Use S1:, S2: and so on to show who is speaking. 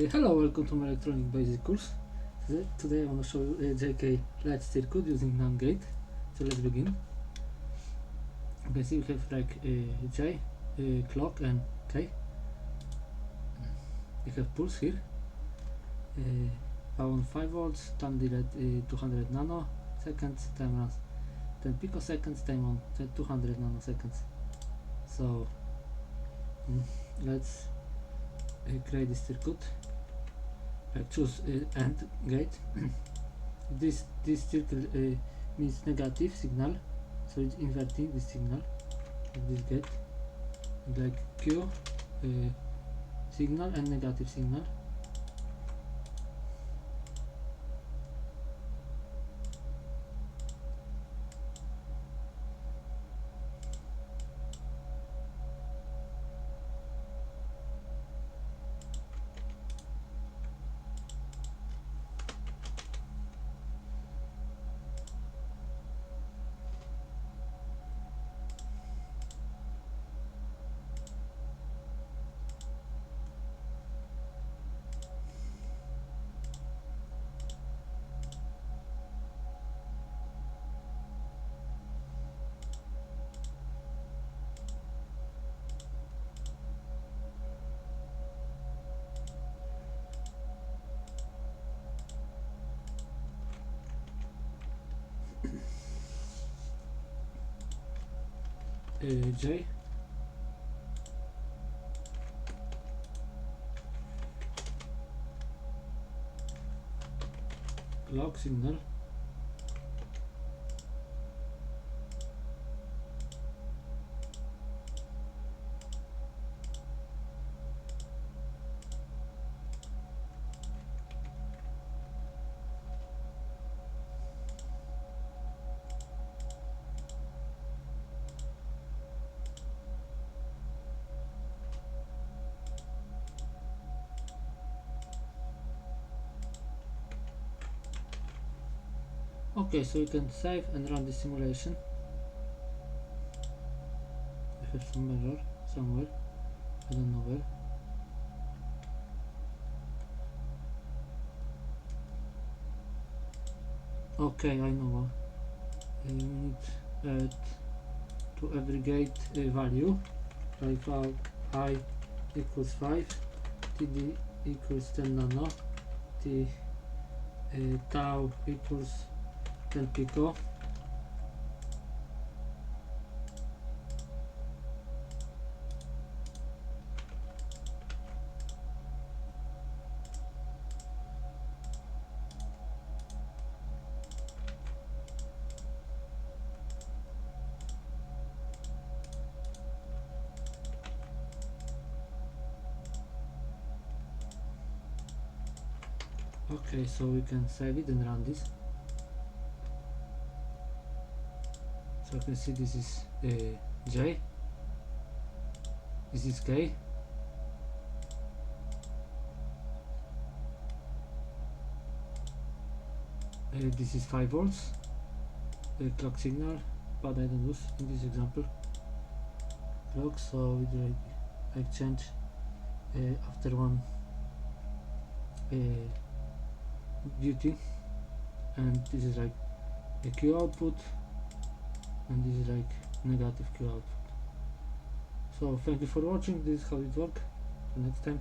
S1: Hello, welcome to my electronic basic course. Today I want to show you JK Latch Circuit using NAND gate. So let's begin. Okay, so you have like J, clock and K. You have pulse here. Power on 5 volts, time delay 200 nanoseconds, time runs 10 picoseconds, time on 200 nanoseconds. So let's create this circuit. Choose AND gate. this circle means negative signal, so it's inverting this signal of this gate, like Q signal and negative signal. J, clock signal, Okay, so you can save and run the simulation. I have some error somewhere, I don't know where. Okay, I know. You need add to every gate value, like I equals 5, TD equals 10 nano, tau equals 10 pico. Okay, so we can save it and run this. So you can see this is J, this is K, this is 5 volts clock signal, but I don't use in this example clock, so it like change after one duty, and this is like a Q output, and this is like negative Q output. So thank you for watching. This is how it works. Next time.